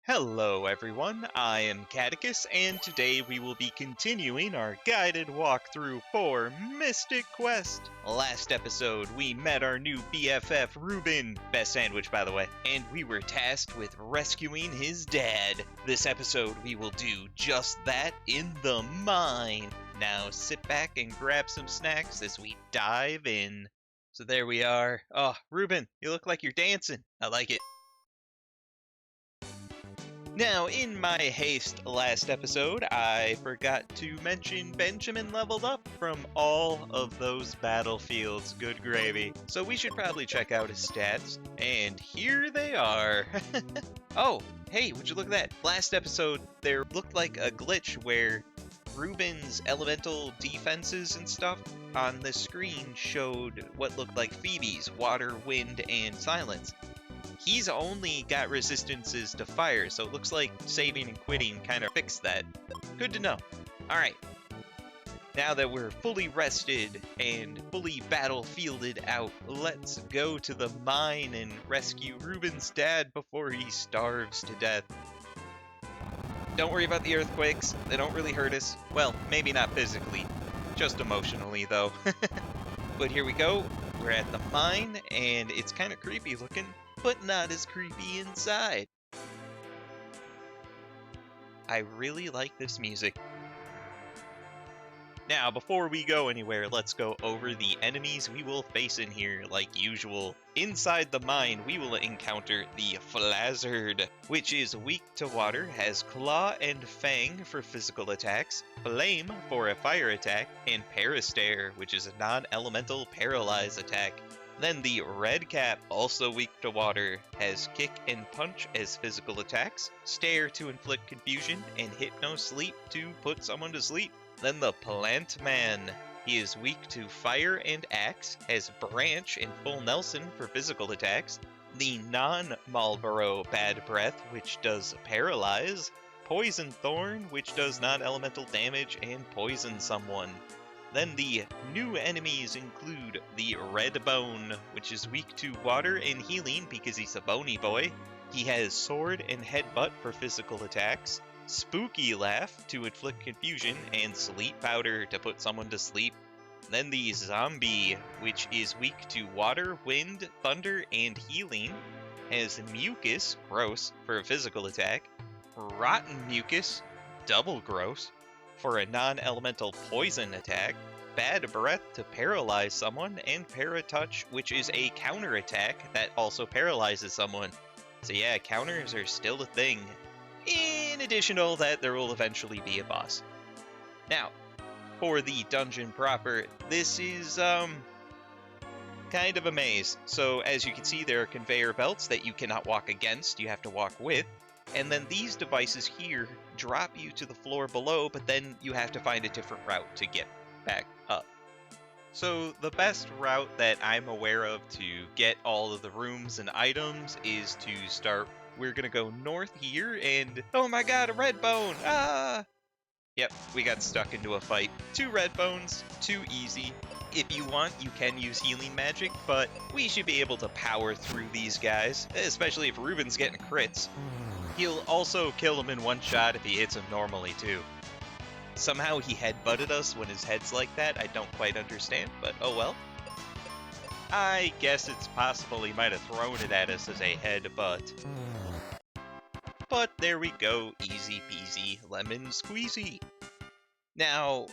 Hello everyone, I am Catechus, and today we will be continuing our guided walkthrough for Mystic Quest. Last episode, we met our new BFF, Reuben, best sandwich by the way, and we were tasked with rescuing his dad. This episode, we will do just that in the mine. Now sit back and grab some snacks as we dive in. So there we are. Oh, Reuben, you look like you're dancing. I like it. Now, in my haste last episode, I forgot to mention Benjamin leveled up from all of those battlefields. Good gravy. So we should probably check out his stats. And here they are. Oh, hey, would you look at that? Last episode, there looked like a glitch where Reuben's elemental defenses and stuff on the screen showed what looked like Phoebe's, water, wind, and silence. He's only got resistances to fire, so it looks like saving and quitting kind of fixed that. Good to know. Alright. Now that we're fully rested and fully battle-fielded out, let's go to the mine and rescue Reuben's dad before he starves to death. Don't worry about the earthquakes. They don't really hurt us. Well, maybe not physically. Just emotionally, though. But here we go. We're at the mine, and it's kind of creepy looking, but not as creepy inside. I really like this music. Now, before we go anywhere, let's go over the enemies we will face in here, like usual. Inside the mine, we will encounter the Flazzard, which is weak to water, has Claw and Fang for physical attacks, Flame for a fire attack, and Parastare, which is a non-elemental paralyze attack. Then the Red Cap, also weak to water, has Kick and Punch as physical attacks, Stare to inflict confusion, and Hypno Sleep to put someone to sleep. Then the Plant Man, he is weak to Fire and Axe, has Branch and Full Nelson for physical attacks, the non-Marlboro Bad Breath, which does Paralyze, Poison Thorn, which does non-elemental damage and poison someone. Then the new enemies include the Red Bone, which is weak to water and healing because he's a bony boy. He has Sword and Headbutt for physical attacks, Spooky Laugh to inflict confusion, and Sleep Powder to put someone to sleep. Then the Zombie, which is weak to water, wind, thunder, and healing, has Mucus, gross, for a physical attack, Rotten Mucus, double gross, for a non-elemental poison attack, Bad Breath to paralyze someone, and Paratouch, which is a counter attack that also paralyzes someone. So yeah, counters are still a thing. In addition to all that, there will eventually be a boss. Now, for the dungeon proper, this is, kind of a maze. So as you can see, there are conveyor belts that you cannot walk against, you have to walk with. And then these devices here drop you to the floor below, but then you have to find a different route to get back up. So the best route that I'm aware of to get all of the rooms and items is to start. We're gonna go north here and, oh my god, a red bone! Ah! Yep, we got stuck into a fight. 2 red bones, too easy. If you want, you can use healing magic, but we should be able to power through these guys, especially if Reuben's getting crits. He'll also kill him in one shot if he hits him normally, too. Somehow he headbutted us when his head's like that. I don't quite understand, but oh well. I guess it's possible he might have thrown it at us as a headbutt. But there we go, easy peasy, lemon squeezy. Now,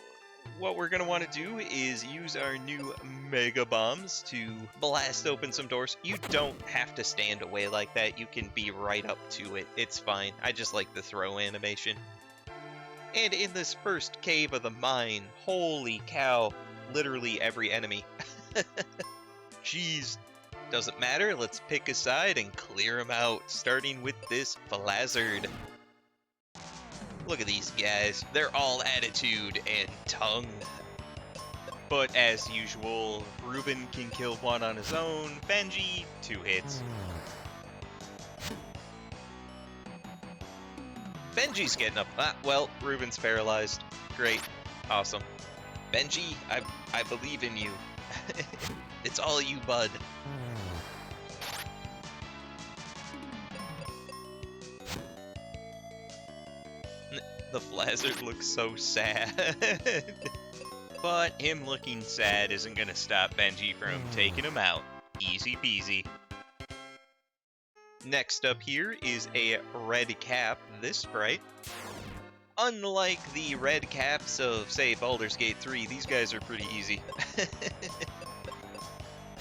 what we're going to want to do is use our new Mega Bombs to blast open some doors. You don't have to stand away like that, you can be right up to it, it's fine. I just like the throw animation. And in this first cave of the mine, holy cow, literally every enemy. Jeez. Doesn't matter, let's pick a side and clear them out, starting with this Flazzard. Look at these guys, they're all attitude and tongue. But as usual, Reuben can kill one on his own, Benji, 2 hits. Benji's getting up. Ah, well, Reuben's paralyzed. Great. Awesome. Benji, I believe in you. It's all you, bud. The Flazzard looks so sad. But him looking sad isn't gonna stop Benji from taking him out. Easy peasy. Next up here is a red cap, this sprite. Unlike the red caps of, say, Baldur's Gate 3, these guys are pretty easy.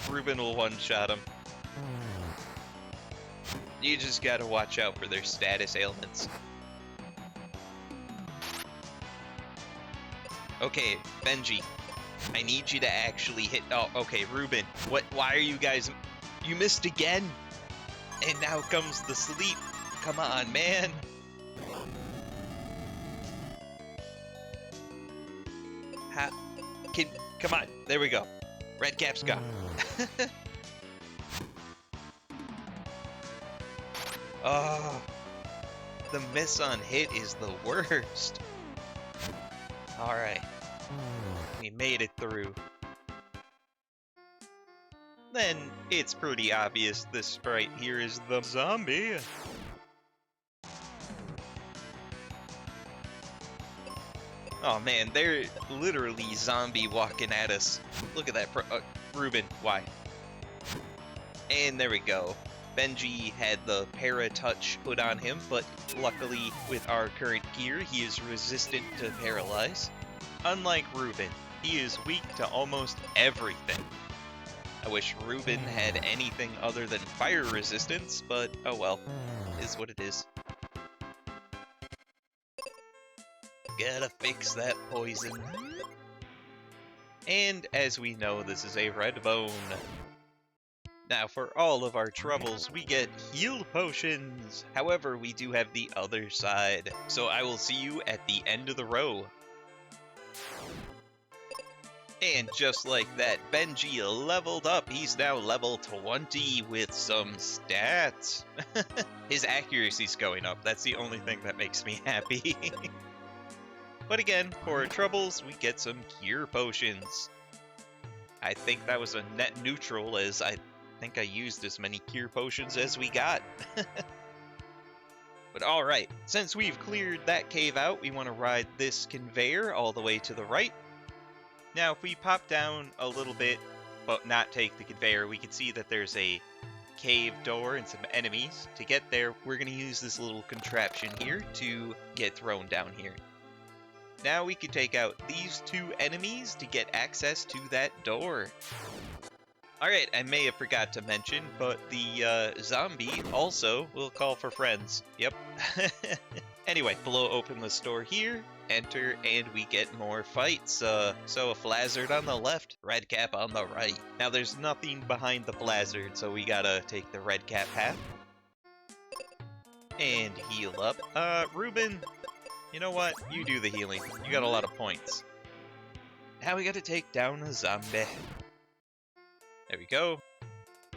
Reuben will one-shot them. You just gotta watch out for their status ailments. Okay, Benji, I need you to actually hit... Oh, okay, Reuben, what? Why are you guys... You missed again! And now comes the sleep. Come on, man. Come on, there we go. Red cap's gone. Oh, the miss on hit is the worst. Alright, we made it through. Then it's pretty obvious this sprite here is the zombie. Oh man, they're literally zombie walking at us. Look at that, Reuben, why? And there we go. Benji had the para-touch put on him, but luckily with our current gear, he is resistant to paralyze. Unlike Reuben, he is weak to almost everything. I wish Reuben had anything other than fire resistance, but oh well, is what it is. Gotta fix that poison. And as we know, this is a red bone. Now, for all of our troubles, we get heal potions. However, we do have the other side. So I will see you at the end of the row. And just like that, Benji leveled up. He's now level 20 with some stats. His accuracy's going up. That's the only thing that makes me happy. But again, for our troubles, we get some cure potions. I think that was a net neutral, as I think I used as many cure potions as we got. But alright, since we've cleared that cave out, we want to ride this conveyor all the way to the right. Now, if we pop down a little bit, but not take the conveyor, we can see that there's a cave door and some enemies. To get there, we're going to use this little contraption here to get thrown down here. Now we can take out these two enemies to get access to that door. Alright, I may have forgot to mention, but the zombie also will call for friends. Yep. Anyway, blow open the store here, enter, and we get more fights. So a Flazzard on the left, red cap on the right. Now there's nothing behind the Flazzard, so we gotta take the red cap path. And heal up. Reuben, you know what? You do the healing. You got a lot of points. Now we gotta take down a zombie. There we go.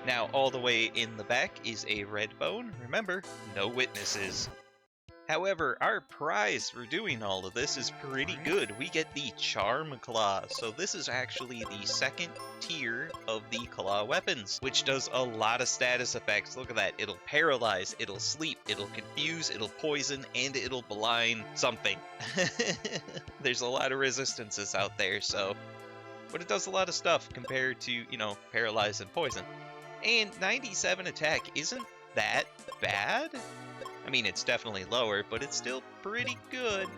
Now all the way in the back is a red bone. Remember, no witnesses. However, our prize for doing all of this is pretty good. We get the Charm Claw, so this is actually the second tier of the claw weapons, which does a lot of status effects. Look at that. It'll paralyze, it'll sleep, it'll confuse, it'll poison, and it'll blind something. There's a lot of resistances out there, so... But it does a lot of stuff compared to, you know, paralyze and poison. And 97 attack isn't that bad. I mean, it's definitely lower, but it's still pretty good.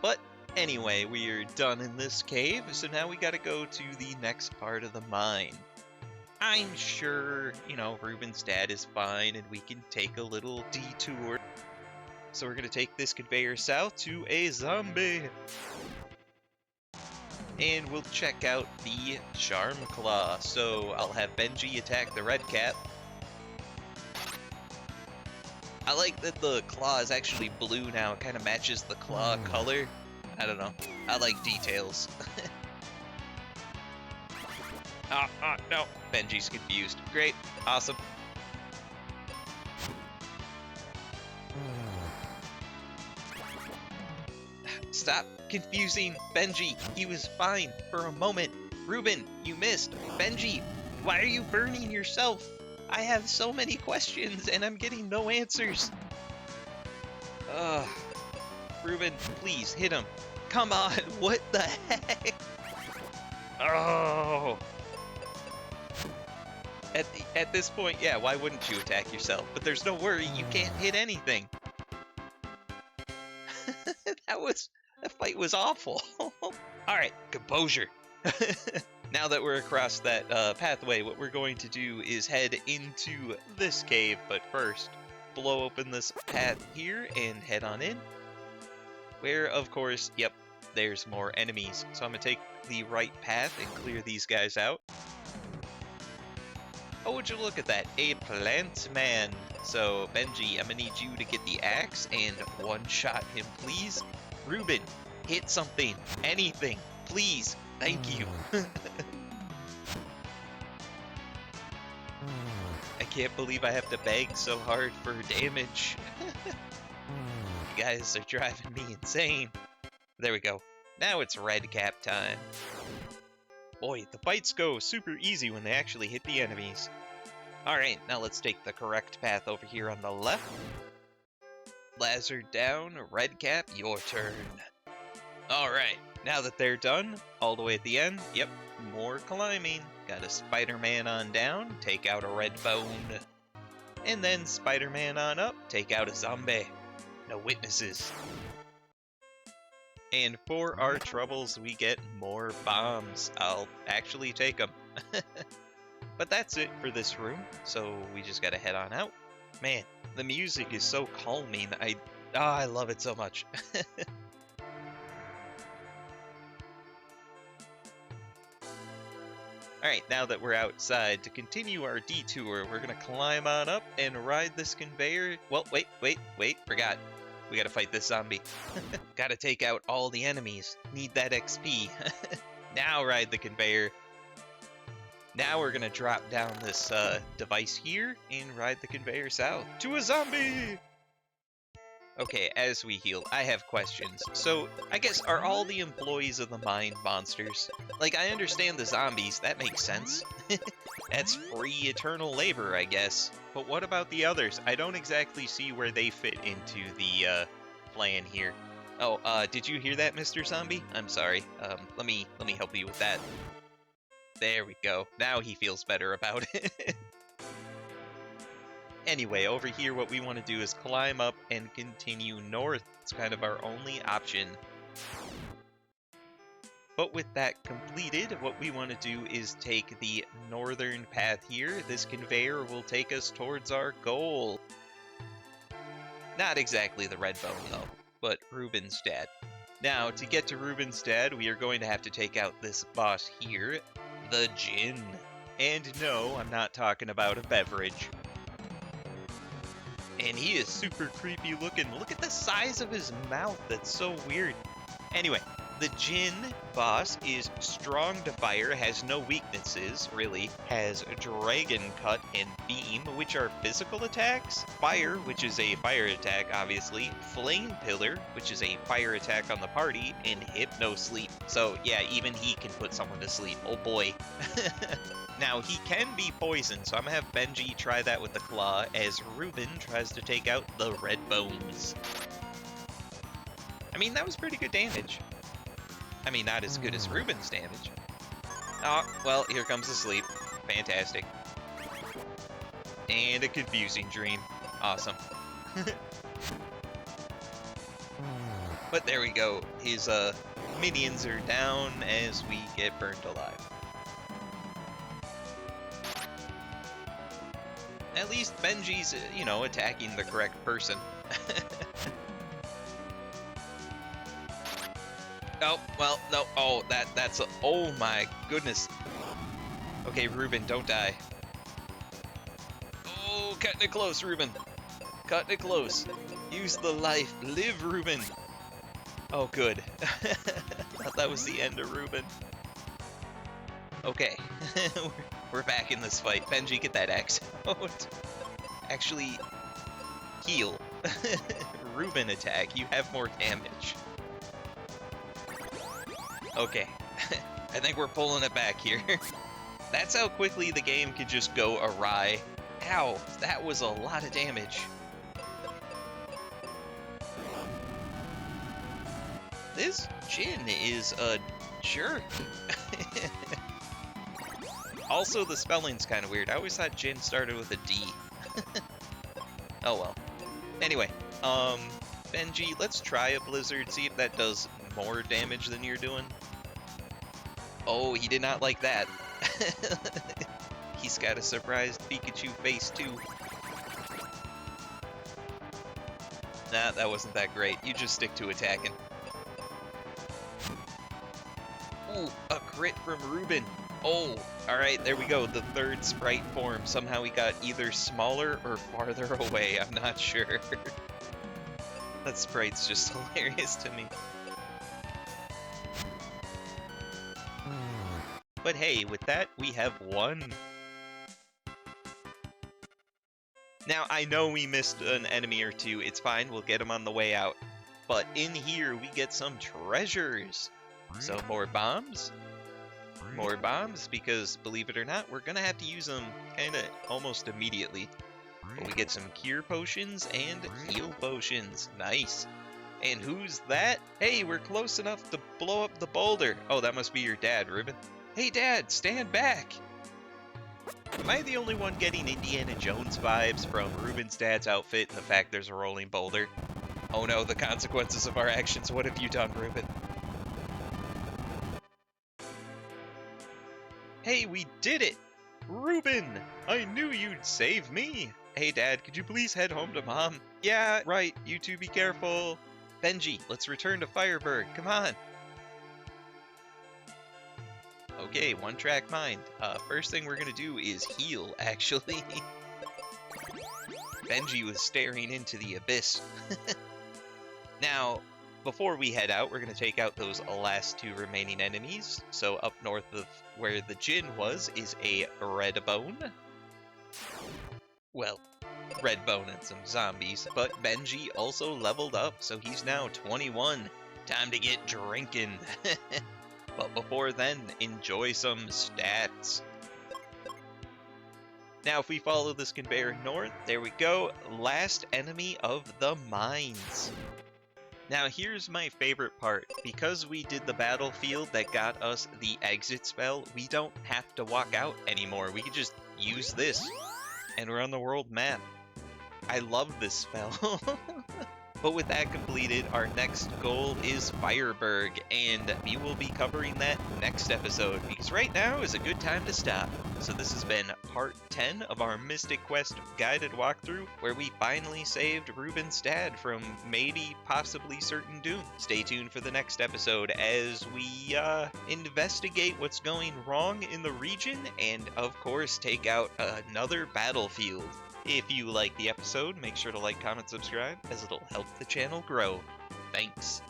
But anyway, we are done in this cave, so now we gotta go to the next part of the mine. I'm sure, you know, Reuben's dad is fine, and we can take a little detour. So we're gonna take this conveyor south to a zombie. And we'll check out the Charm Claw. So I'll have Benji attack the red cap. I like that the claw is actually blue now. It kind of matches the claw color. I don't know. I like details. No. Benji's confused. Great. Awesome. Stop confusing Benji. He was fine for a moment. Reuben, you missed. Benji, why are you burning yourself? I have so many questions and I'm getting no answers. Reuben, please, hit him. Come on, what the heck? Oh! At this point, yeah, why wouldn't you attack yourself? But there's no worry, you can't hit anything. That fight was awful. Alright, composure. Now that we're across that pathway, what we're going to do is head into this cave, but first, blow open this path here and head on in. Where, of course, yep, there's more enemies. So I'm going to take the right path and clear these guys out. Oh, would you look at that, a plant man. So, Benji, I'm going to need you to get the axe and one-shot him, please. Reuben, hit something, anything, please, thank you. I can't believe I have to beg so hard for damage. You guys are driving me insane. There we go. Now it's red cap time. Boy, the fights go super easy when they actually hit the enemies. Alright, now let's take the correct path over here on the left. Lazard down, red cap, your turn. Alright, now that they're done, all the way at the end, yep, more climbing. Got a Spider-Man on down, take out a red bone. And then Spider-Man on up, take out a zombie. No witnesses. And for our troubles, we get more bombs. I'll actually take them. But that's it for this room, so we just gotta head on out. Man, the music is so calming. I love it so much. Alright, now that we're outside, to continue our detour, we're gonna climb on up and ride this conveyor. Well, wait, forgot. We gotta fight this zombie. Gotta take out all the enemies. Need that XP. Now ride the conveyor. Now we're gonna drop down this device here and ride the conveyor south to a zombie! Okay, as we heal, I have questions. So, I guess, are all the employees of the mine monsters? Like, I understand the zombies, that makes sense. That's free eternal labor, I guess. But what about the others? I don't exactly see where they fit into the plan here. Oh, did you hear that, Mr. Zombie? I'm sorry. Let me help you with that. There we go. Now he feels better about it. Anyway, over here what we want to do is climb up and continue north. It's kind of our only option. But with that completed, what we want to do is take the northern path here. This conveyor will take us towards our goal. Not exactly the red bone though, but Reuben's dad. Now, to get to Reuben's dad, we are going to have to take out this boss here, the Djinn. And no, I'm not talking about a beverage. And he is super creepy looking. Look at the size of his mouth. That's so weird. Anyway, the Djinn boss is strong to fire, has no weaknesses, really. Has Dragon Cut and Beam, which are physical attacks. Fire, which is a fire attack, obviously. Flame Pillar, which is a fire attack on the party. And Hypno Sleep. So, yeah, even he can put someone to sleep. Oh boy. Now, he can be poisoned, so I'm going to have Benji try that with the claw as Reuben tries to take out the red bones. I mean, that was pretty good damage. I mean, not as good as Reuben's damage. Oh, well, here comes the sleep. Fantastic. And a confusing dream. Awesome. But there we go. His minions are down as we get burnt alive. At least Benji's, you know, attacking the correct person. Oh, well, no. Oh, that's a... Oh my goodness. Okay, Reuben, don't die. Oh, cutting it close, Reuben. Cutting it close. Use the life. Live, Reuben. Oh, good. Thought that was the end of Reuben. Okay. We're back in this fight. Benji, get that axe out. Actually, heal. Reuben attack. You have more damage. Okay. I think we're pulling it back here. That's how quickly the game can just go awry. Ow, that was a lot of damage. This Jin is a jerk. Also, the spelling's kind of weird. I always thought Jin started with a D. Oh well. Anyway, Benji, let's try a blizzard, see if that does more damage than you're doing. Oh, he did not like that. He's got a surprised Pikachu face too. Nah, that wasn't that great. You just stick to attacking. Ooh, a crit from Reuben. Oh, alright, there we go. The third sprite form. Somehow he got either smaller or farther away. I'm not sure. That sprite's just hilarious to me. But hey, with that, we have won. Now, I know we missed an enemy or two. It's fine. We'll get them on the way out. But in here, we get some treasures. So more bombs. More bombs, because believe it or not, we're gonna have to use them kinda almost immediately. But we get some cure potions and heal potions. Nice. And who's that? Hey, we're close enough to blow up the boulder. Oh, that must be your dad, Reuben. Hey, Dad, stand back! Am I the only one getting Indiana Jones vibes from Reuben's dad's outfit and the fact there's a rolling boulder? Oh no, the consequences of our actions. What have you done, Reuben? Hey, we did it! Reuben! I knew you'd save me! Hey, Dad, could you please head home to Mom? Yeah, right, you two be careful. Benji, let's return to Fireburg, come on! Okay, one track mind. First thing we're gonna do is heal, actually. Benji was staring into the abyss. Now, before we head out, we're going to take out those last two remaining enemies. So up north of where the Jin was is a red bone. Well, red bone and some zombies. But Benji also leveled up, so he's now 21. Time to get drinking. But before then, enjoy some stats. Now, if we follow this conveyor north, there we go. Last enemy of the mines. Now, here's my favorite part. Because we did the battlefield that got us the exit spell, we don't have to walk out anymore. We can just use this, and we're on the world map. I love this spell. But with that completed, our next goal is Fireburg, and we will be covering that next episode, because right now is a good time to stop. So this has been part 10 of our Mystic Quest guided walkthrough, where we finally saved Reuben's dad from maybe, possibly certain doom. Stay tuned for the next episode as we investigate what's going wrong in the region, and of course take out another battlefield. If you like the episode, make sure to like, comment, subscribe, as it'll help the channel grow. Thanks.